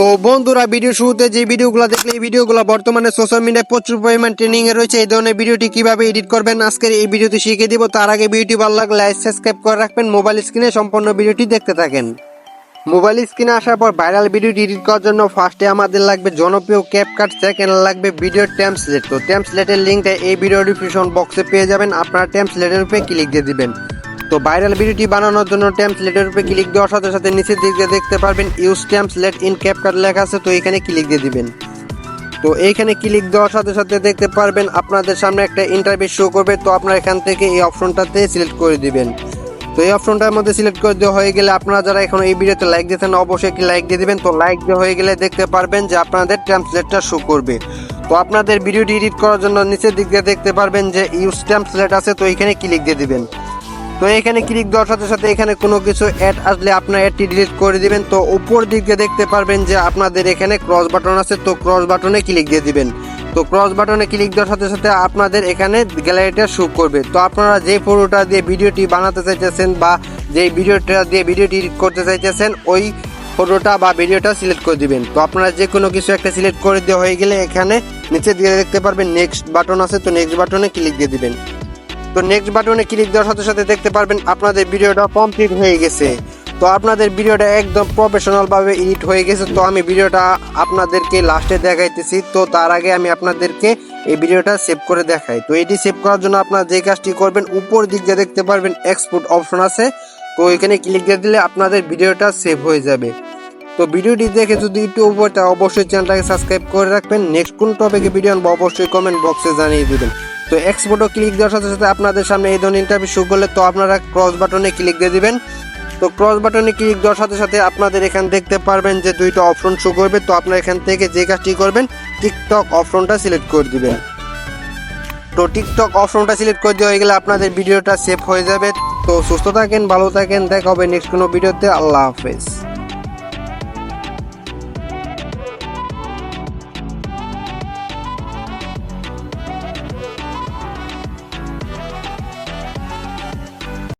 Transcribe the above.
তো বন্ধুরা, ভিডিও শুরুতে যে ভিডিওগুলো দেখলে এই ভিডিওগুলো বর্তমানে সোশ্যাল মিডিয়ায় প্রচুর পরিমাণ ট্রেন্ডিং এ রয়েছে। এই ধরনের ভিডিওটি কিভাবে এডিট করবেন আজকের এই ভিডিওতে শিখিয়ে দিব। তার আগে ভিডিওটি ভালো লাগলে লাইক সাবস্ক্রাইব করে রাখবেন। মোবাইল স্ক্রিনে সম্পূর্ণ ভিডিওটি দেখতে থাকেন। মোবাইল স্ক্রিনে আসার পর ভাইরাল ভিডিওটি এডিট করার জন্য ফার্স্টে আমাদের লাগবে জনপ্রিয় ক্যাপকাট, সেকেন্ড লাগবে ভিডিও টেমপ্লেট। তো টেমপ্লেটের লিঙ্কটা এই ভিডিও ডিসক্রিপশন বক্সে পেয়ে যাবেন। আপনারা টেমপ্লেটের উপরে ক্লিক দিয়ে দিবেন। তো ভাইরাল ভিডিওটি বানানোর জন্য টেমপ্লেটের উপরে ক্লিক দেওয়ার সাথে সাথে নিচের দিকে দেখতে পারবেন ইউজ টেমপ্লেট ইন ক্যাপকাট লেখা আছে। তো এখানে ক্লিক দিয়ে দিবেন। তো এইখানে ক্লিক দেওয়ার সাথে সাথে দেখতে পারবেন আপনাদের সামনে একটা ইন্টারফেস শো করবে। তো আপনারা এখান থেকে এই অপশনটাতে সিলেক্ট করে দিবেন। তো এই অপশনটার মধ্যে সিলেক্ট করে দেওয়া হয়ে গেলে আপনারা যারা এখন এই ভিডিওতে লাইক দিয়েছেন অবশ্যই একটি লাইক দিয়ে দিবেন। তো লাইক দেওয়া হয়ে গেলে দেখতে পারবেন যে আপনাদের টেমপ্লেটটা শো করবে। তো আপনাদের ভিডিওটি এডিট করার জন্য নিচের দিকে দেখতে পারবেন যে ইউজ টেমপ্লেট আছে। তো এখানে ক্লিক দিয়ে দিবেন। তো এখানে ক্লিক দেওয়ার সাথে সাথে এখানে কোনো কিছু অ্যাড আসলে আপনার অ্যাডটি ডিলিট করে দিবেন। তো উপর দিকে দেখতে পারবেন যে আপনাদের এখানে ক্রস বাটন আছে। তো ক্রস বাটনে ক্লিক দিয়ে দিবেন। তো ক্রস বাটনে ক্লিক দেওয়ার সাথে সাথে আপনাদের এখানে গ্যালারিটা শো করবে। তো আপনারা যে ফটোটা দিয়ে ভিডিওটি বানাতে চাইতেছেন বা যে ভিডিওটা দিয়ে ভিডিওটি এডিট করতে চাইতেছেন ওই ফটোটা বা ভিডিওটা সিলেক্ট করে দিবেন। তো আপনারা যে কোনো কিছু একটা সিলেক্ট করে দেওয়া হয়ে গেলে এখানে নিচে দিয়ে দেখতে পারবেন নেক্সট বাটন আছে। তো নেক্সট বাটনে ক্লিক দিয়ে দিবেন। তো নেক্সট বাটনে ক্লিক দেওয়ার সাথে সাথে দেখতে পারবেন আপনাদের ভিডিওটা কমপ্লিট হয়ে গেছে। তো আপনাদের ভিডিওটা একদম প্রফেশনাল ভাবে এডিট হয়ে গেছে। তো আমি ভিডিওটা আপনাদেরকে লাস্টে দেখাইতেছি। তো তার আগে আমি আপনাদেরকে এই ভিডিওটা সেভ করে দেখাই। তো এটি সেভ করার জন্য আপনারা যে কাজটি করবেন উপর দিকে দেখতে পারবেন এক্সপোর্ট অপশন আছে। তো এখানে ক্লিক দিয়ে দিলে আপনাদের ভিডিওটা সেভ হয়ে যাবে। তো ভিডিওটি দেখে যদি একটু উপরটা অবশ্যই চ্যানেলটাকে সাবস্ক্রাইব করে রাখবেন। নেক্সট কোন টপিকে ভিডিও আনবো অবশ্যই কমেন্ট বক্সে জানিয়ে দিবেন। তো এক্সপোর্টও ক্লিক দেওয়ার সাথে সাথে আপনাদের সামনে এই ধরনের ইন্টারভিউ শো করলে তো আপনারা ক্রস বাটনে ক্লিক দিয়ে দিবেন। তো ক্রস বাটনে ক্লিক দেওয়ার সাথে সাথে আপনাদের এখানে দেখতে পারবেন যে দুইটা অপশন শো করবে। তো আপনারা এখান থেকে যে কাজটি করবেন টিকটক অপশনটা সিলেক্ট করে দিবেন। তো টিকটক অপশনটা সিলেক্ট করে দেওয়া হয়ে গেলে আপনাদের ভিডিওটা সেভ হয়ে যাবে। তো সুস্থ থাকেন, ভালো থাকেন, দেখা হবে নেক্সট কোনো ভিডিওতে। আল্লাহ হাফেজ।